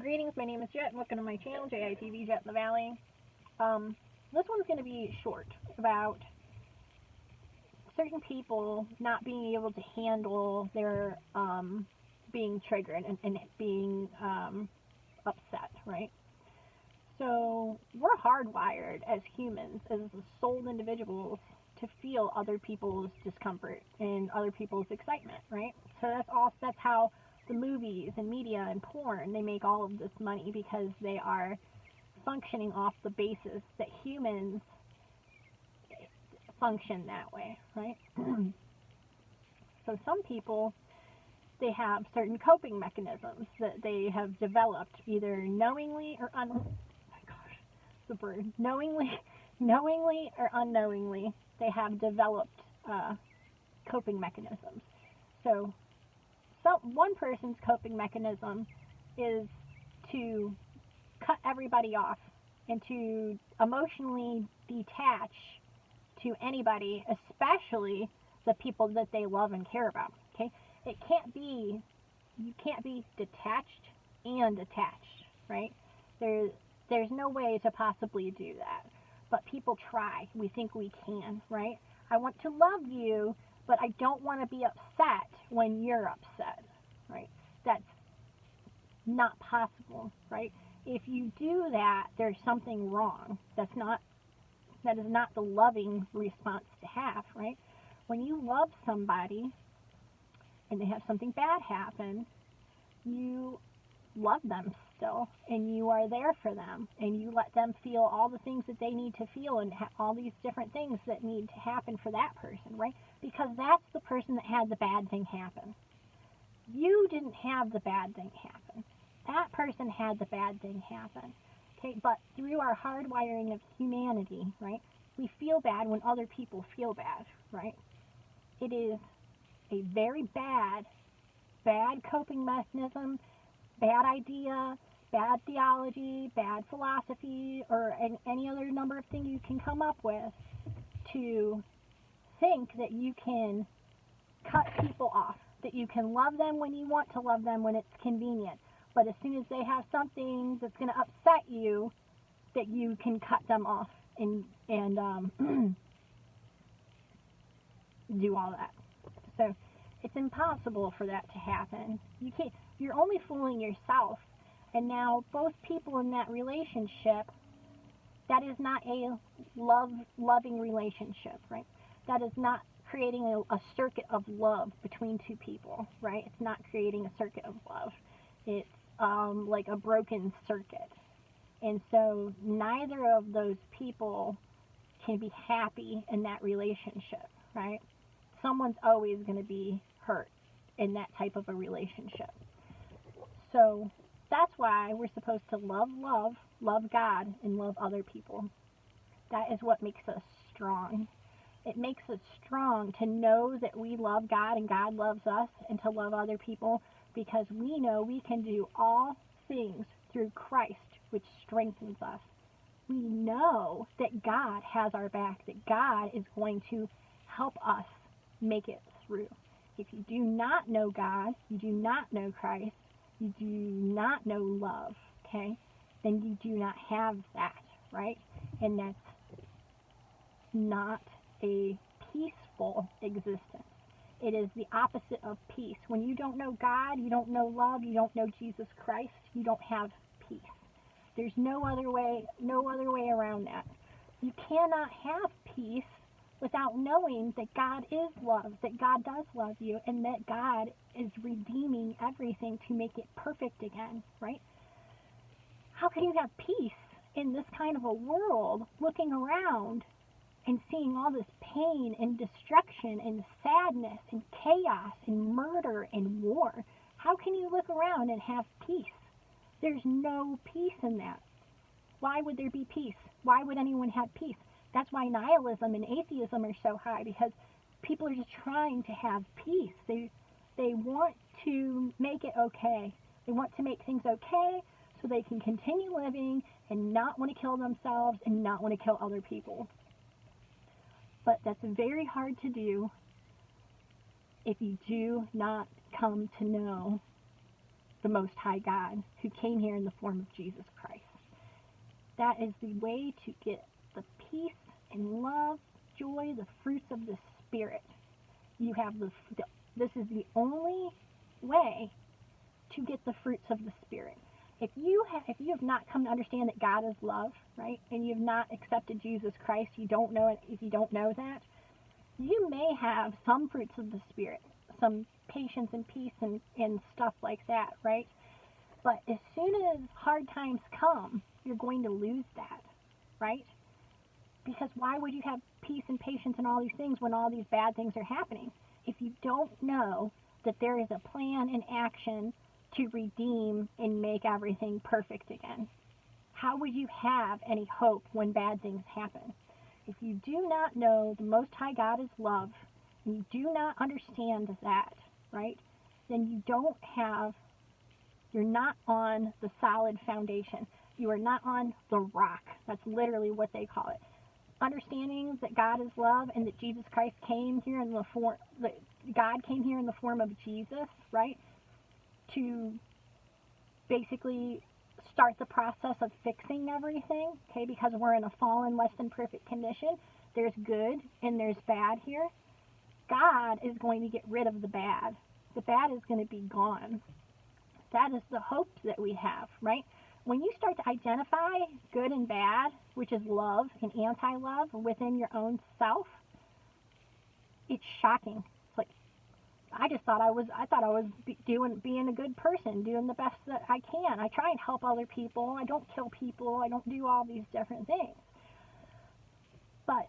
Greetings, my name is Jet, and welcome to my channel, JITV Jet in the Valley. This one's going to be short, about certain people not being able to handle their being triggered and being upset, right? So we're hardwired as humans, as soul individuals, to feel other people's discomfort and other people's excitement, right? So that's how the movies and media and porn, they make all of this money, because they are functioning off the basis that humans function that way, right? So some people, they have certain coping mechanisms that they have developed, either knowingly or knowingly or unknowingly, they have developed coping mechanisms. So one person's coping mechanism is to cut everybody off and to emotionally detach to anybody, especially the people that they love and care about. Okay, you can't be detached and attached, right? There's no way to possibly do that, but people try. We think we can, right? I want to love you, but I don't want to be upset when you're upset, right? That's not possible, right? If you do that, there's something wrong. That is not the loving response to have, right? When you love somebody and they have something bad happen, you love them still, and you are there for them, and you let them feel all the things that they need to feel, and all these different things that need to happen for that person, right? Because that's the person that had the bad thing happen. You didn't have the bad thing happen. That person had the bad thing happen. Okay, but through our hardwiring of humanity, right, we feel bad when other people feel bad, right? It is a very bad coping mechanism, bad idea, bad theology, bad philosophy, or any other number of things you can come up with, to think that you can cut people off, that you can love them when you want to love them, when it's convenient, but as soon as they have something that's going to upset you, that you can cut them off and do all that. So it's impossible for that to happen. You're only fooling yourself. And now both people in that relationship, that is not a loving relationship, right? That is not creating a circuit of love between two people, right? It's not creating a circuit of love. It's like a broken circuit. And so neither of those people can be happy in that relationship, right? Someone's always going to be hurt in that type of a relationship. So that's why we're supposed to love God, and love other people. That is what makes us strong. It makes us strong to know that we love God and God loves us, and to love other people, because we know we can do all things through Christ, which strengthens us. We know that God has our back, that God is going to help us make it through. If you do not know God, you do not know Christ, you do not know love, okay, then you do not have that, right? And that's not a peaceful existence. It is the opposite of peace. When you don't know God, you don't know love, you don't know Jesus Christ, you don't have peace. There's no other way around that. You cannot have peace without knowing that God is love, that God does love you, and that God is redeeming everything to make it perfect again, right? How can you have peace in this kind of a world, looking around and seeing all this pain and destruction and sadness and chaos and murder and war? How can you look around and have peace? There's no peace in that. Why would there be peace? Why would anyone have peace? That's why nihilism and atheism are so high, because people are just trying to have peace. They want to make it okay. They want to make things okay so they can continue living and not want to kill themselves and not want to kill other people. But that's very hard to do if you do not come to know the Most High God who came here in the form of Jesus Christ. That is the way to get the peace and love, joy, the fruits of the Spirit. You have this is the only way to get the fruits of the Spirit. If you have not come to understand that God is love, right, and you have not accepted Jesus Christ, you don't know it. If you don't know that, you may have some fruits of the Spirit, some patience and peace and stuff like that, right? But as soon as hard times come, you're going to lose that, right? Because why would you have peace and patience and all these things when all these bad things are happening? If you don't know that there is a plan and action to redeem and make everything perfect again, how would you have any hope when bad things happen? If you do not know the Most High God is love, and you do not understand that, right, then you're not on the solid foundation. You are not on the rock. That's literally what they call it. Understanding that God is love and that Jesus Christ came here in the form, that God came here in the form of Jesus, right, to basically start the process of fixing everything, okay, because we're in a fallen, less than perfect condition. There's good and there's bad here. God is going to get rid of the bad. The bad is going to be gone. That is the hope that we have, right? When you start to identify good and bad, which is love and anti-love within your own self, it's shocking. It's like, I thought I was being a good person, doing the best that I can. I try and help other people. I don't kill people. I don't do all these different things. But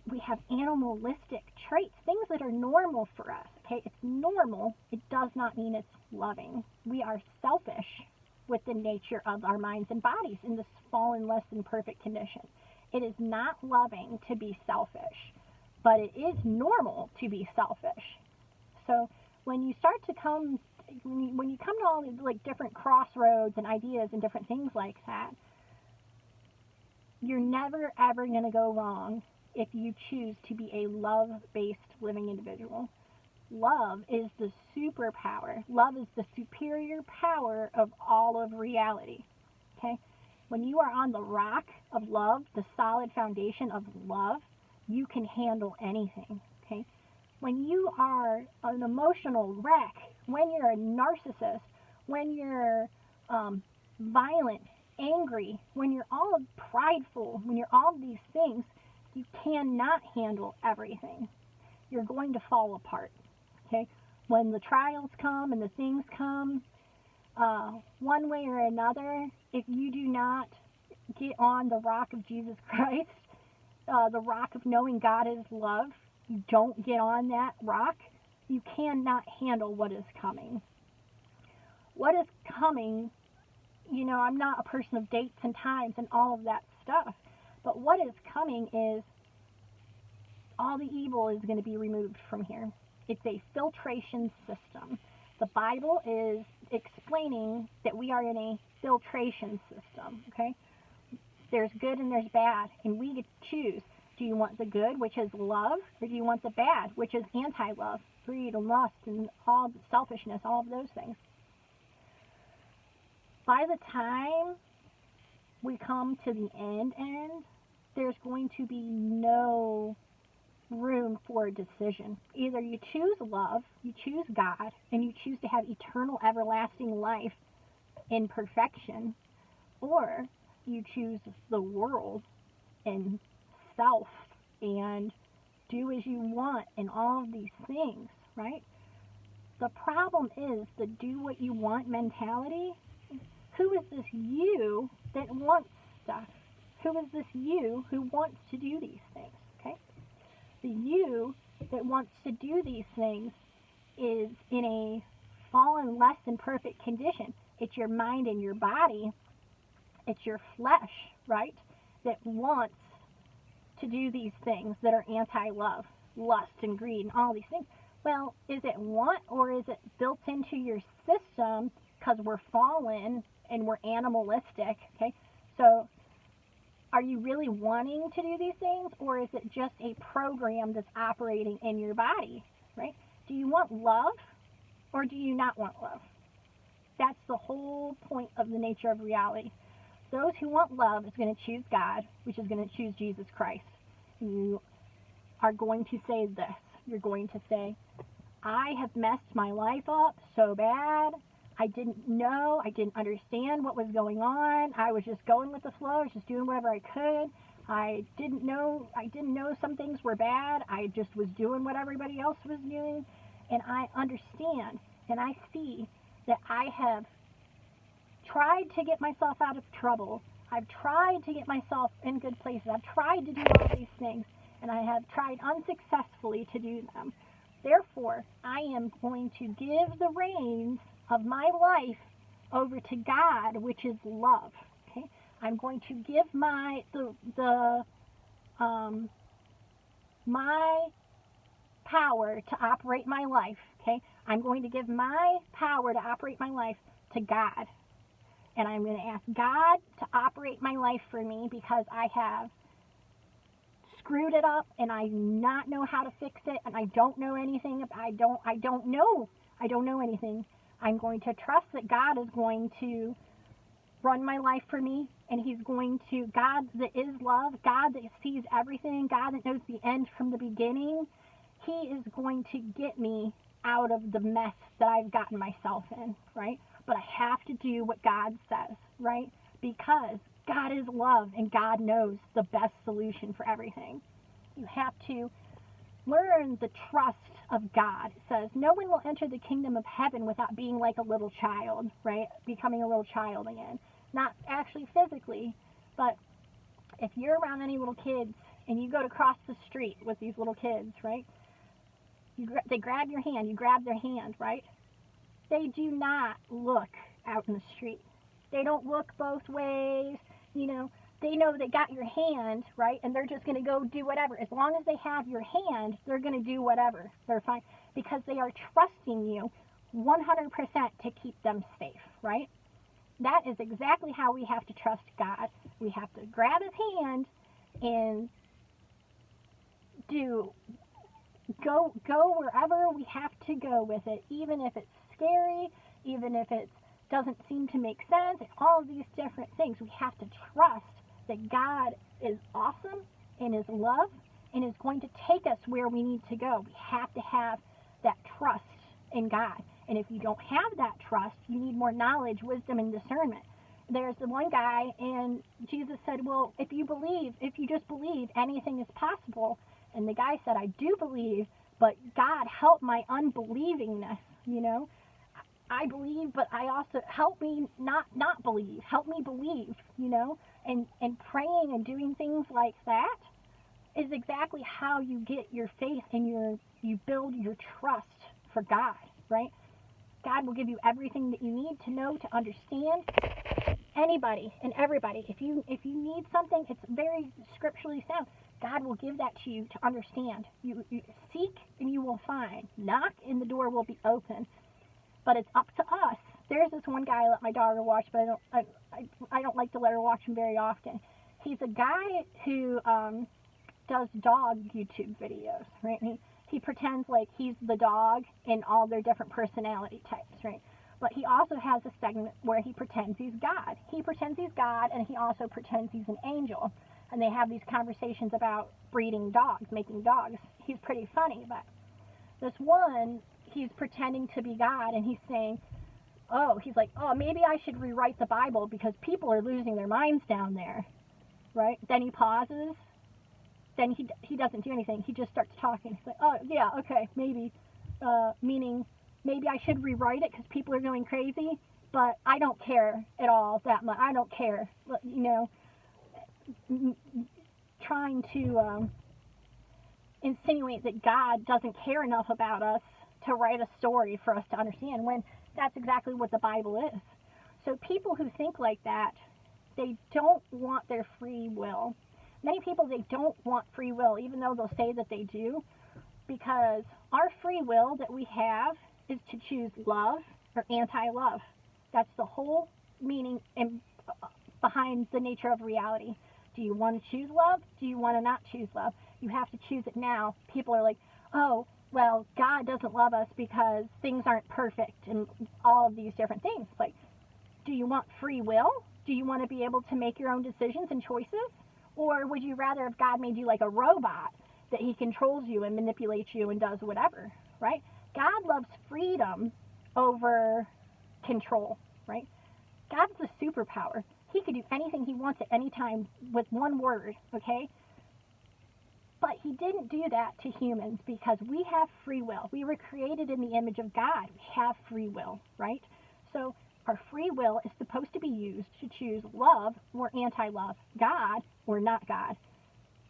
we have animalistic traits, things that are normal for us, okay? It's normal. It does not mean it's loving. We are selfish with the nature of our minds and bodies in this fallen, less than perfect condition. It is not loving to be selfish, but it is normal to be selfish. So when you start to come, when you come to all these like different crossroads and ideas and different things like that, you're never ever going to go wrong if you choose to be a love-based living individual. Love is the superpower. Love is the superior power of all of reality. Okay? When you are on the rock of love, the solid foundation of love, you can handle anything. Okay? When you are an emotional wreck, when you're a narcissist, when you're violent, angry, when you're all prideful, when you're all these things, you cannot handle everything. You're going to fall apart. Okay? When the trials come and the things come, one way or another, if you do not get on the rock of Jesus Christ, the rock of knowing God is love, you don't get on that rock, you cannot handle what is coming. What is coming, I'm not a person of dates and times and all of that stuff, but what is coming is all the evil is going to be removed from here. It's a filtration system. The Bible is explaining that we are in a filtration system, okay? There's good and there's bad, and we get to choose. Do you want the good, which is love, or do you want the bad, which is anti-love, greed and lust and all selfishness, all of those things? By the time we come to the end, there's going to be no room for a decision. Either you choose love, you choose God, and you choose to have eternal, everlasting life in perfection, or you choose the world and self and do as you want and all of these things, right? The problem is the do what you want mentality. Who is this you that wants stuff? Who is this you who wants to do these things, okay? The you that wants to do these things is in a fallen, less than perfect condition. It's your mind and your body. It's your flesh, right, that wants to do these things that are anti-love, lust and greed and all these things. Well, is it want or is it built into your system because we're fallen and we're animalistic, okay? So are you really wanting to do these things, or is it just a program that's operating in your body, right? Do you want love or do you not want love? That's the whole point of the nature of reality. Those who want love is going to choose God, which is going to choose Jesus Christ. You are going to say this. You're going to say, I have messed my life up so bad. I didn't know. I didn't understand what was going on. I was just going with the flow. I was just doing whatever I could. I didn't know some things were bad. I just was doing what everybody else was doing. And I understand and I see that I have tried to get myself out of trouble. I've tried to get myself in good places. I've tried to do all these things, and I have tried unsuccessfully to do them. Therefore, I am going to give the reins of my life over to God, which is love. Okay, I'm going to give my power to operate my life. Okay, I'm going to give my power to operate my life to God. And I'm going to ask God to operate my life for me because I have screwed it up and I do not know how to fix it and I don't know anything. I don't know anything. I'm going to trust that God is going to run my life for me, and He's going to, God that is love, God that sees everything, God that knows the end from the beginning, He is going to get me out of the mess that I've gotten myself in, right? But I have to do what God says, right? Because God is love and God knows the best solution for everything. You have to learn the trust of God. It says, no one will enter the kingdom of heaven without being like a little child, right? Becoming a little child again. Not actually physically, but if you're around any little kids and you go to cross the street with these little kids, right? They grab your hand, you grab their hand, right? They do not look out in the street. They don't look both ways, They know they got your hand, right? And they're just going to go do whatever. As long as they have your hand, they're going to do whatever. They're fine because they are trusting you 100% to keep them safe, right? That is exactly how we have to trust God. We have to grab His hand and go wherever we have to go with it, even if it's scary, even if it doesn't seem to make sense, and all of these different things. We have to trust that God is awesome and is love and is going to take us where we need to go. We have to have that trust in God. And if you don't have that trust, you need more knowledge, wisdom, and discernment. There's the one guy, and Jesus said, well, if you just believe, anything is possible. And the guy said, I do believe, but God, help my unbelievingness, I believe, but I also, help me not believe. Help me believe, And praying and doing things like that is exactly how you get your faith and you build your trust for God, right? God will give you everything that you need to know, to understand. Anybody and everybody, if you need something, it's very scripturally sound. God will give that to you to understand. You seek and you will find. Knock and the door will be open. But it's up to us. There's this one guy I let my daughter watch, but I don't like to let her watch him very often. He's a guy who does dog YouTube videos, right? And he pretends like he's the dog in all their different personality types, right? But he also has a segment where he pretends he's God. He pretends he's God, and he also pretends he's an angel. And they have these conversations about breeding dogs, making dogs. He's pretty funny, but this one, he's pretending to be God, and he's saying, he's like, maybe I should rewrite the Bible because people are losing their minds down there, right? Then he pauses. Then he doesn't do anything. He just starts talking. He's like, yeah, okay, maybe, meaning maybe I should rewrite it because people are going crazy, but I don't care at all that much. I don't care, trying to insinuate that God doesn't care enough about us to write a story for us to understand, when that's exactly what the Bible is. So people who think like that, they don't want their free will. Many people, they don't want free will, even though they'll say that they do, because our free will that we have is to choose love or anti-love. That's the whole meaning behind the nature of reality. Do you want to choose love? Do you want to not choose love? You have to choose it now. People are like, well, God doesn't love us because things aren't perfect and all of these different things. Like, do you want free will? Do you want to be able to make your own decisions and choices? Or would you rather if God made you like a robot that he controls you and manipulates you and does whatever, right? God loves freedom over control, right? God's a superpower. He could do anything he wants at any time with one word, okay? But he didn't do that to humans because we have free will. We were created in the image of God. We have free will, right? So our free will is supposed to be used to choose love or anti-love, God or not God.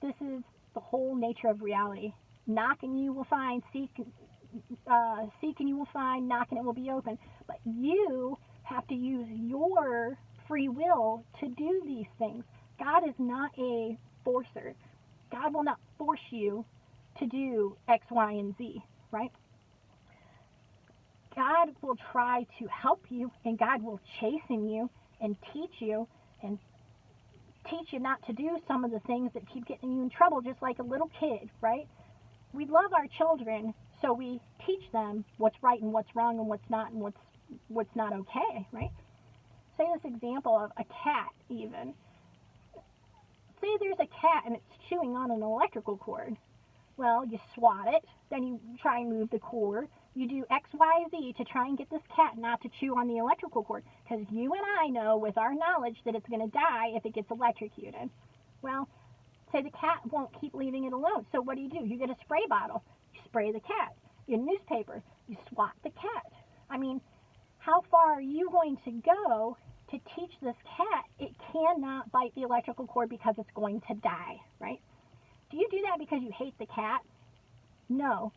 This is the whole nature of reality. Knock and you will find, seek and you will find, knock and it will be open. But you have to use your free will to do these things. God is not a forcer. God will not force you to do X, Y, and Z, right? God will try to help you, and God will chasten you and teach you not to do some of the things that keep getting you in trouble, just like a little kid, right? We love our children, so we teach them what's right and what's wrong and what's not and what's not okay, right? Say this example of a cat even. Say there's a cat and it's chewing on an electrical cord. Well, you swat it, then you try and move the cord. You do X, Y, Z to try and get this cat not to chew on the electrical cord. Because you and I know with our knowledge that it's going to die if it gets electrocuted. Well, say the cat won't keep leaving it alone. So what do? You get a spray bottle. You spray the cat. You get a newspaper. You swat the cat. I mean, how far are you going to go to teach this cat it cannot bite the electrical cord because it's going to die, right? Do you do that because you hate the cat? No.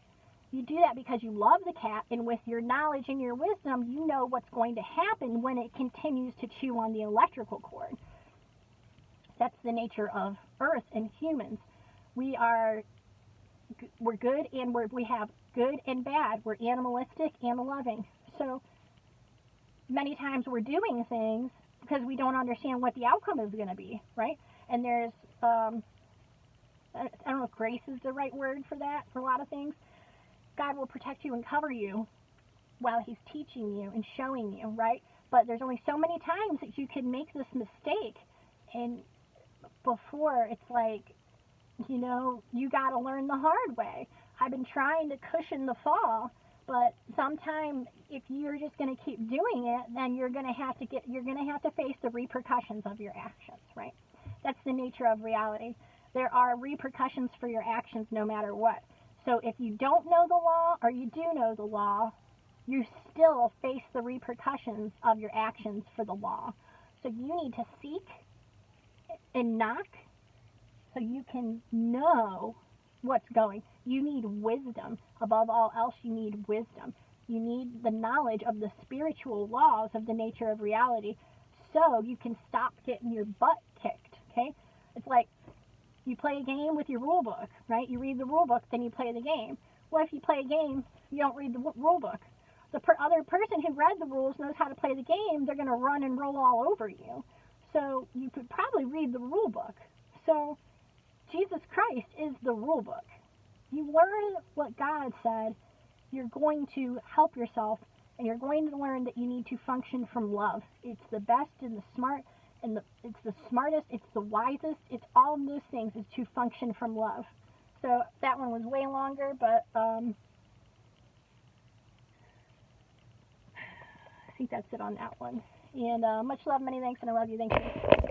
You do that because you love the cat, and with your knowledge and your wisdom, you know what's going to happen when it continues to chew on the electrical cord. That's the nature of Earth and humans. We're good, and we have good and bad. We're animalistic and loving. So many times we're doing things because we don't understand what the outcome is going to be, right? And there's, I don't know if grace is the right word for that, for a lot of things. God will protect you and cover you while he's teaching you and showing you, right? But there's only so many times that you can make this mistake, and before it's like, you got to learn the hard way. I've been trying to cushion the fall, but sometimes if you're just going to keep doing it, then you're going to have to face the repercussions of your actions, right? That's the nature of reality. There are repercussions for your actions no matter what. So if you don't know the law or you do know the law, you still face the repercussions of your actions for the law. So you need to seek and knock so you can know what's going. You need wisdom. Above all else, you need wisdom. You need the knowledge of the spiritual laws of the nature of reality so you can stop getting your butt kicked, okay? It's like you play a game with your rule book, right? You read the rule book, then you play the game. Well, if you play a game, you don't read the rule book. The other person who read the rules knows how to play the game. They're going to run and roll all over you. So you could probably read the rule book. So Jesus Christ is the rule book. You learn what God said, you're going to help yourself, and you're going to learn that you need to function from love. It's the best and the smart, and it's the smartest, it's the wisest, it's all of those things is to function from love. So that one was way longer, but I think that's it on that one. And much love, many thanks, and I love you. Thank you.